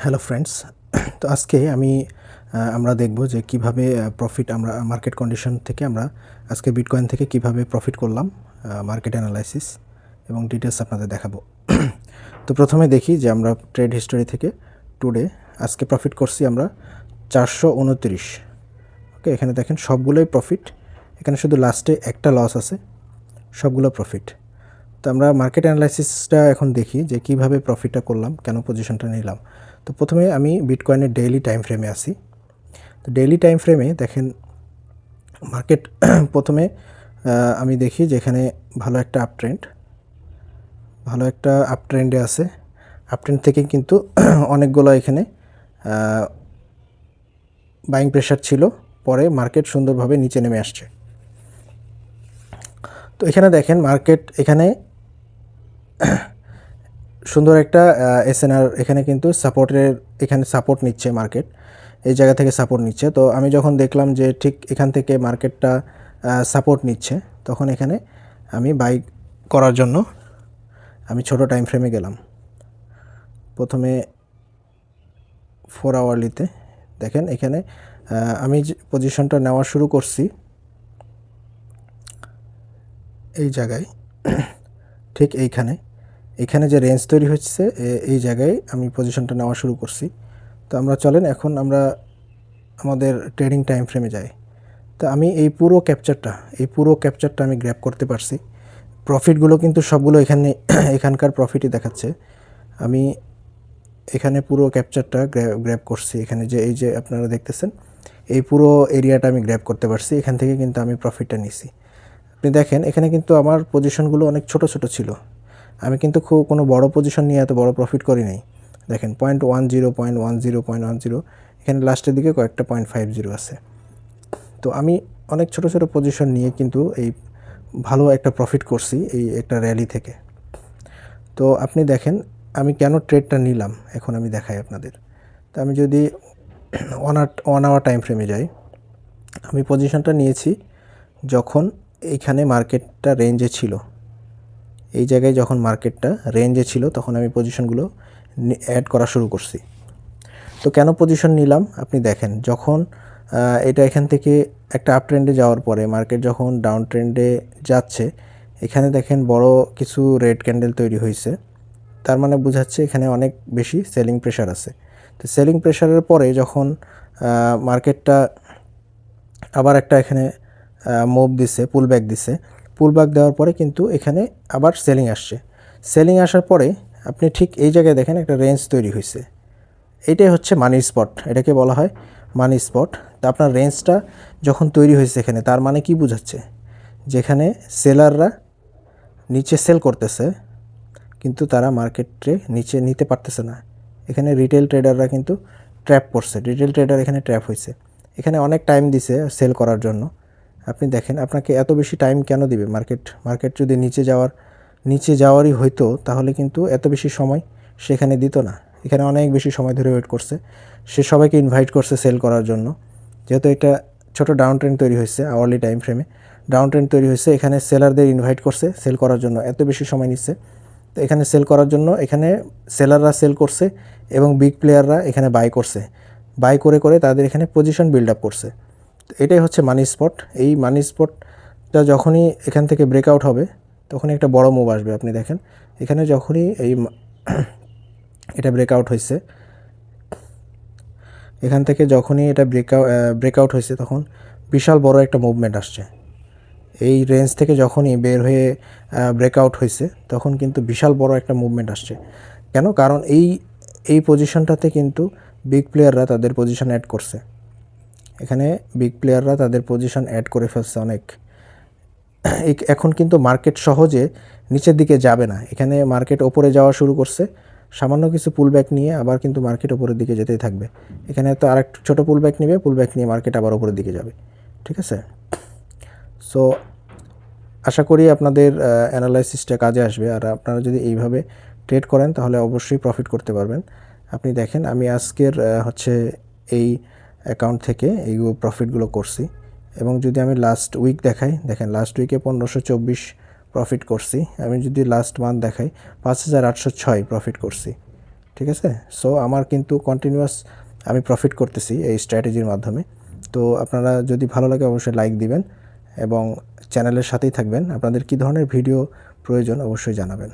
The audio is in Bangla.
Hello friends. তো আজকে আমরা দেখব যে কিভাবে প্রফিট আমরা মার্কেট কন্ডিশন থেকে আমরা আজকে বিটকয়েন থেকে কিভাবে প্রফিট করলাম, মার্কেট অ্যানালাইসিস এবং ডিটেলস আপনাদের দেখাবো। তো প্রথমে দেখি যে আমরা ট্রেড হিস্টোরি থেকে টুডে আজকে প্রফিট করছি আমরা 429। ওকে, এখানে দেখেন সবগুলোই প্রফিট, এখানে শুধু লাস্টে একটা লস আছে, সবগুলো প্রফিট। তো আমরা মার্কেট অ্যানালাইসিসটা এখন দেখি যে কিভাবে প্রফিটটা করলাম, কেন পজিশনটা নিলাম। তো প্রথমে আমি বিটকয়েনের ডেইলি টাইম ফ্রেমে আসি। তো ডেইলি টাইম ফ্রেমে দেখেন মার্কেট প্রথমে আমি দেখি যে এখানে ভালো একটা আপ ট্রেন্ডে আছে। আপ ট্রেন্ড থেকে কিন্তু অনেকগুলো এখানে বাইং প্রেশার ছিল, পরে মার্কেট সুন্দরভাবে নিচে নেমে আসছে। তো এখানে দেখেন মার্কেট এখানে সুন্দর একটা এসএনআর এখানে কিন্তু এখানে সাপোর্ট নিচ্ছে, মার্কেট এই জায়গা থেকে সাপোর্ট নিচ্ছে। তো আমি যখন দেখলাম যে ঠিক এখান থেকে মার্কেটটা সাপোর্ট নিচ্ছে, তখন এখানে আমি বাই করার জন্য আমি ছোট টাইম ফ্রেমে গেলাম। প্রথমে 4 আওয়ারলিতে দেখেন এখানে আমি পজিশনটা নেওয়া শুরু করছি এই জায়গায়, ঠিক এখানে যে রেঞ্জ তৈরি হচ্ছে এই জায়গায় আমি পজিশনটা নেওয়া শুরু করছি। তো আমরা চলেন এখন আমরা আমাদের ট্রেডিং টাইম ফ্রেমে যাই। তো আমি এই পুরো ক্যাপচারটা আমি গ্র্যাব করতে পারছি। প্রফিটগুলো কিন্তু সবগুলো এখানকার প্রফিটই দেখাচ্ছে। আমি এখানে পুরো ক্যাপচারটা গ্র্যাব করছি, এখানে যে এই যে আপনারা দেখতেছেন এই পুরো এরিয়াটা আমি গ্র্যাব করতে পারছি, এখান থেকে কিন্তু আমি প্রফিটটা নিছি। আপনি দেখেন এখানে কিন্তু আমার পজিশনগুলো অনেক ছোট ছিল। আমি কিন্তু খুব কোনো বড় পজিশন নিয়ে এত বড় প্রফিট করি নাই। দেখেন 0.10 এখানে লাস্টের দিকে কয়েকটা 0.50 আছে। তো আমি অনেক ছোট পজিশন নিয়ে কিন্তু এই ভালো একটা প্রফিট করছি এই একটা র্যালি থেকে। তো আপনি দেখেন আমি কেন ট্রেডটা নিলাম এখন আমি দেখাই আপনাদের। তো আমি যদি 1 আওয়ার টাইম ফ্রেমে যাই, আমি পজিশনটা নিয়েছি যখন এইখানে মার্কেটটা রেঞ্জে ছিল। এই জায়গায় যখন মার্কেটটা রেঞ্জে ছিল তখন আমি পজিশনগুলো অ্যাড করা শুরু করছি। তো কেন পজিশন নিলাম আপনি দেখেন, যখন এটা এখান থেকে একটা আপ ট্রেন্ডে যাওয়ার পরে মার্কেট যখন ডাউন ট্রেন্ডে যাচ্ছে, এখানে দেখেন বড় কিছু রেড ক্যান্ডেল তৈরি হয়েছে, তার মানে বোঝাচ্ছে এখানে অনেক বেশি সেলিং প্রেশার আছে। তো সেলিং প্রেশারের পরে যখন মার্কেটটা আবার একটা এখানে মুভ দিছে, পুলব্যাক দেওয়ার পরে কিন্তু এখানে আবার সেলিং আসার পরে আপনি ঠিক এই জায়গায় দেখেন একটা রেঞ্জ তৈরি হয়েছে। এটাই হচ্ছে মানি স্পট, এটাকে বলা হয় মানি স্পট। তো আপনার রেঞ্জটা যখন তৈরি হয়েছে এখানে, তার মানে কি বোঝাচ্ছে, যেখানে সেলাররা নিচে সেল করতেছে কিন্তু তারা মার্কেটে নিচে নিতে পারতেছে না। এখানে রিটেল ট্রেডাররা কিন্তু এখানে ট্র্যাপ হয়েছে। এখানে অনেক টাইম দিছে সেল করার জন্য। আপনি দেখেন আপনাকে এত বেশি টাইম কেন দিবে? মার্কেট যদি নিচে যাওয়ারই হইতো তাহলে কিন্তু এত বেশি সময় সেখানে দিত না। এখানে অনেক বেশি সময় ধরে ওয়েট করছে, সে সবাইকে ইনভাইট করছে সেল করার জন্য। যেহেতু এটা ছোট ডাউন ট্রেন্ড তৈরি হয়েছে, আওয়ারলি টাইম ফ্রেমে ডাউন ট্রেন্ড তৈরি হয়েছে, এখানে সেলারদের ইনভাইট করছে সেল করার জন্য, এত বেশি সময় নিচ্ছে। তো এখানে সেল করার জন্য এখানে সেলাররা সেল করছে এবং বিগ প্লেয়াররা এখানে বাই করে তাদের এখানে পজিশন বিল্ড আপ করছে। তো এটাই হচ্ছে মানি স্পট। এই মানি স্পটটা যখনই এখান থেকে ব্রেকআউট হবে তখনই একটা বড় মুভ আসবে। আপনি দেখেন এখানে যখনই এটা ব্রেকআউট হয়েছে, এখান থেকে যখনই এটা ব্রেকআউট হয়েছে তখন বিশাল বড় একটা মুভমেন্ট আসছে। এই রেঞ্জ থেকে যখনই বের হয়ে ব্রেকআউট হয়েছে তখন কিন্তু বিশাল বড় একটা মুভমেন্ট আসছে। কেন? কারণ এই পজিশনটাতে কিন্তু বিগ প্লেয়াররা তাদের পজিশন অ্যাড করছে। এখানে বিগ প্লেয়াররা তাদের পজিশন অ্যাড করে ফেলছে অনেক। এখন কিন্তু মার্কেট সহজে নিচের দিকে যাবে না, এখানে মার্কেট ওপরে যাওয়া শুরু করছে। সামান্য কিছু পুলব্যাক নিয়ে আবার কিন্তু মার্কেট ওপরের দিকে যেতেই থাকবে। এখানে তো আরেকটু ছোটো পুলব্যাক নিয়ে মার্কেট আবার ওপরের দিকে যাবে। ঠিক আছে? সো আশা করি আপনাদের অ্যানালাইসিসটা কাজে আসবে, আর আপনারা যদি এইভাবে ট্রেড করেন তাহলে অবশ্যই প্রফিট করতে পারবেন। আপনি দেখেন আমি আজকের এই অ্যাকাউন্ট থেকে এই প্রফিটগুলো করছি, এবং যদি আমি লাস্ট উইক দেখাই, দেখেন লাস্ট উইকে 1524 প্রফিট করছি। আমি যদি লাস্ট মান্থ দেখাই 5806 প্রফিট করছি। ঠিক আছে। সো আমার কিন্তু কন্টিনিউয়াস আমি প্রফিট করতেছি এই স্ট্র্যাটেজির মাধ্যমে। তো আপনারা যদি ভালো লাগে অবশ্যই লাইক দিবেন এবং চ্যানেলের সাথেই থাকবেন। আপনাদের কী ধরনের ভিডিও প্রয়োজন অবশ্যই জানাবেন।